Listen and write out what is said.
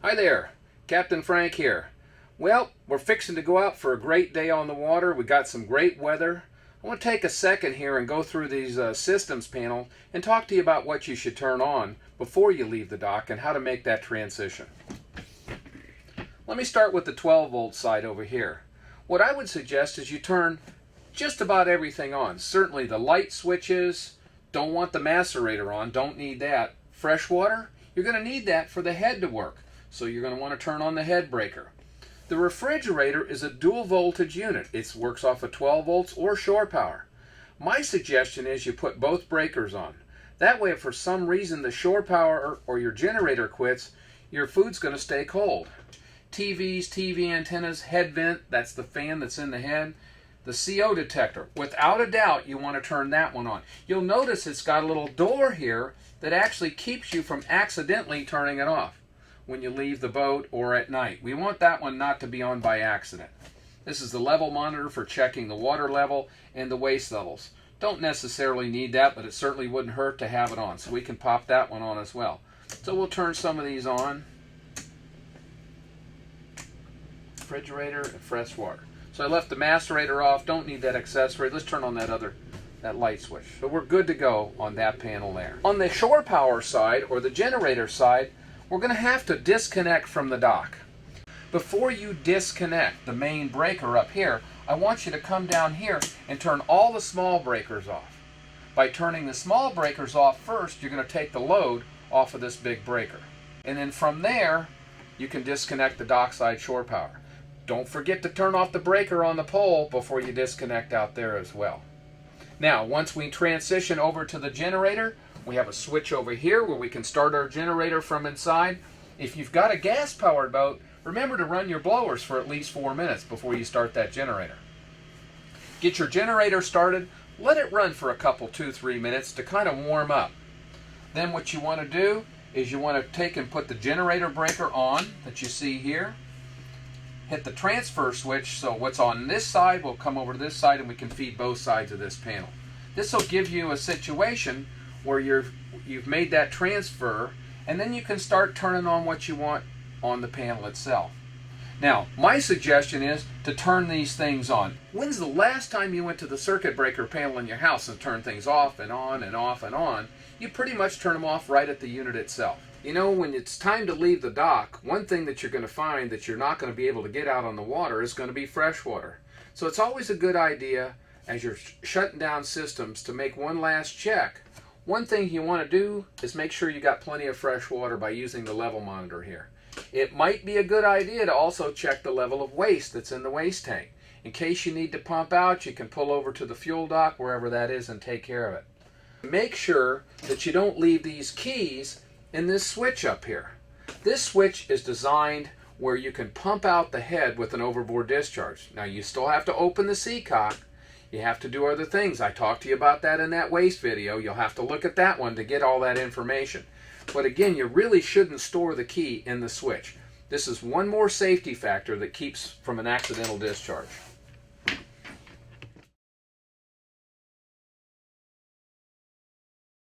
Hi there, Captain Frank here. Well, we're fixing to go out for a great day on the water. We got some great weather. I want to take a second here and go through these systems panel and talk to you about what you should turn on before you leave the dock and how to make that transition. Let me start with the 12 volt side over here. What I would suggest is you turn just about everything on. Certainly the light switches, don't want the macerator on, don't need that. Fresh water, you're going to need that for the head to work. So you're going to want to turn on the head breaker. The refrigerator is a dual voltage unit. It works off of 12 volts or shore power. My suggestion is you put both breakers on. That way if for some reason the shore power or your generator quits, your food's going to stay cold. TVs, TV antennas, head vent, that's the fan that's in the head. The CO detector, without a doubt you want to turn that one on. You'll notice it's got a little door here that actually keeps you from accidentally turning it off when you leave the boat or at night. We want that one not to be on by accident. This is the level monitor for checking the water level and the waste levels. Don't necessarily need that, but it certainly wouldn't hurt to have it on. So we can pop that one on as well. So we'll turn some of these on. Refrigerator and fresh water. So I left the macerator off, don't need that accessory. Let's turn on that light switch. So we're good to go on that panel there. On the shore power side or the generator side, we're going to have to disconnect from the dock. Before you disconnect the main breaker up here, I want you to come down here and turn all the small breakers off. By turning the small breakers off first, you're going to take the load off of this big breaker. And then from there, you can disconnect the dockside shore power. Don't forget to turn off the breaker on the pole before you disconnect out there as well. Now, once we transition over to the generator, we have a switch over here where we can start our generator from inside. If you've got a gas-powered boat, remember to run your blowers for at least 4 minutes before you start that generator. Get your generator started, let it run for a couple, 2-3 minutes to kind of warm up. Then what you want to do is you want to take and put the generator breaker on that you see here. Hit the transfer switch, so what's on this side will come over to this side and we can feed both sides of this panel. This will give you a situation where you've made that transfer, and then you can start turning on what you want on the panel itself. Now, my suggestion is to turn these things on. When's the last time you went to the circuit breaker panel in your house and turned things off and on and off and on? You pretty much turn them off right at the unit itself. You know, when it's time to leave the dock, one thing that you're going to find that you're not going to be able to get out on the water is going to be fresh water. So it's always a good idea as you're shutting down systems to make one last check. One thing you want to do is make sure you got plenty of fresh water by using the level monitor here. It might be a good idea to also check the level of waste that's in the waste tank. In case you need to pump out, you can pull over to the fuel dock, wherever that is, and take care of it. Make sure that you don't leave these keys in this switch up here. This switch is designed where you can pump out the head with an overboard discharge. Now you still have to open the seacock. You have to do other things. I talked to you about that in that waste video. You'll have to look at that one to get all that information. But again, you really shouldn't store the key in the switch. This is one more safety factor that keeps from an accidental discharge.